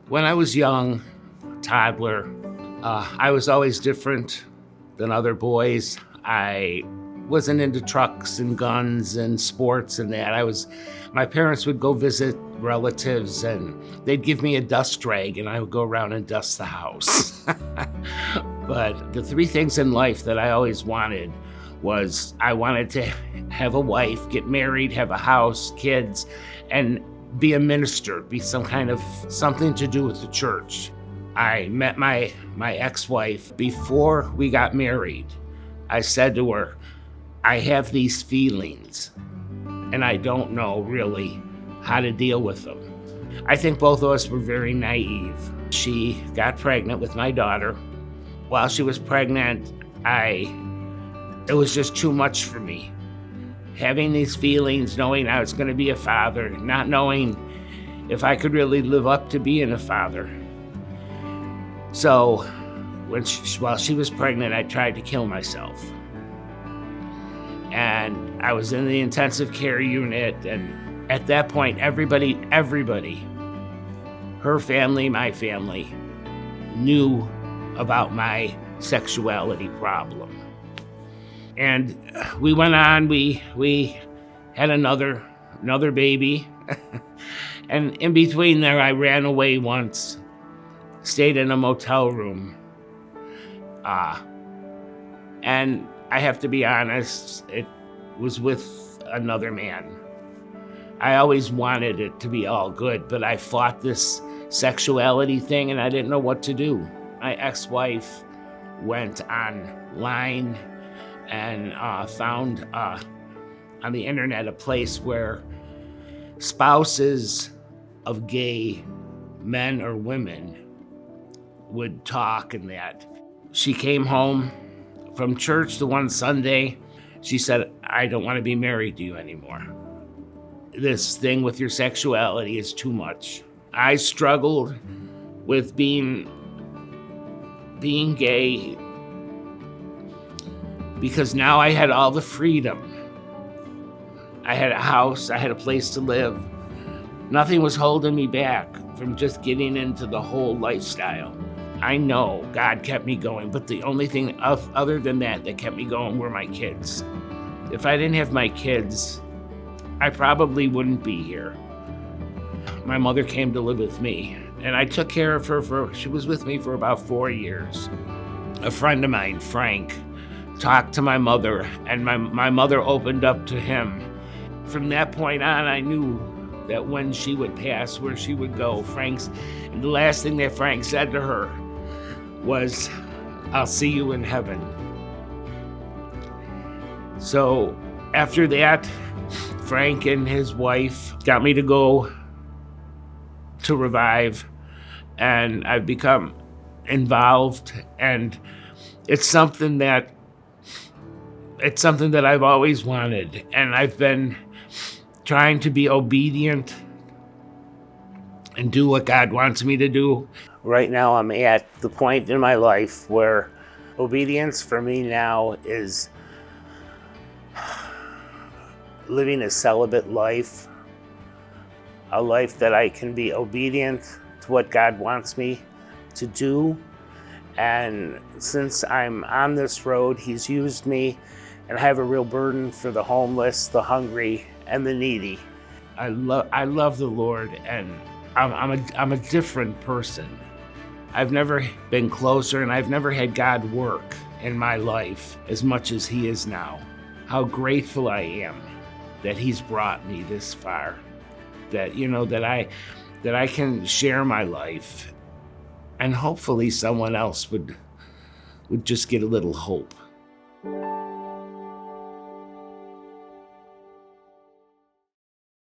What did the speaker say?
When I was young, toddler, I was always different than other boys. I wasn't into trucks and guns and sports and that. My parents would go visit relatives and they'd give me a dust rag and I would go around and dust the house. But the three things in life that I always wanted was I wanted to have a wife, get married, have a house, kids, and be a minister, be something to do with the church. I met my ex-wife before we got married. I said to her, I have these feelings and I don't know really how to deal with them. I think both of us were very naive. She got pregnant with my daughter. While she was pregnant, it was just too much for me. Having these feelings, knowing I was going to be a father, not knowing if I could really live up to being a father. So while she was pregnant, I tried to kill myself. And I was in the intensive care unit, and at that point, everybody, her family, my family, knew about my sexuality problem. And we went on, we had another baby. And in between there, I ran away once, stayed in a motel room. And I have to be honest, it was with another man. I always wanted it to be all good, but I fought this sexuality thing and I didn't know what to do. My ex-wife went online and found on the internet a place where spouses of gay men or women would talk and that. She came home from church the one Sunday. She said, I don't want to be married to you anymore. This thing with your sexuality is too much. I struggled with being gay because now I had all the freedom. I had a house, I had a place to live. Nothing was holding me back from just getting into the whole lifestyle. I know God kept me going, but the only thing other than that kept me going were my kids. If I didn't have my kids, I probably wouldn't be here. My mother came to live with me, and I took care of her she was with me for about 4 years. A friend of mine, Frank, talked to my mother, and my mother opened up to him. From that point on, I knew that when she would pass, where she would go. The last thing that Frank said to her was, I'll see you in heaven. So after that, Frank and his wife got me to go to Revive, and I've become involved, and it's something that I've always wanted, and I've been trying to be obedient and do what God wants me to do. Right now I'm at the point in my life where obedience for me now is living a celibate life, a life that I can be obedient to what God wants me to do. And since I'm on this road, He's used me, and I have a real burden for the homeless, the hungry, and the needy. I love the Lord, and I'm a different person. I've never been closer, and I've never had God work in my life as much as He is now. How grateful I am that He's brought me this far, that I can share my life, and hopefully someone else would just get a little hope.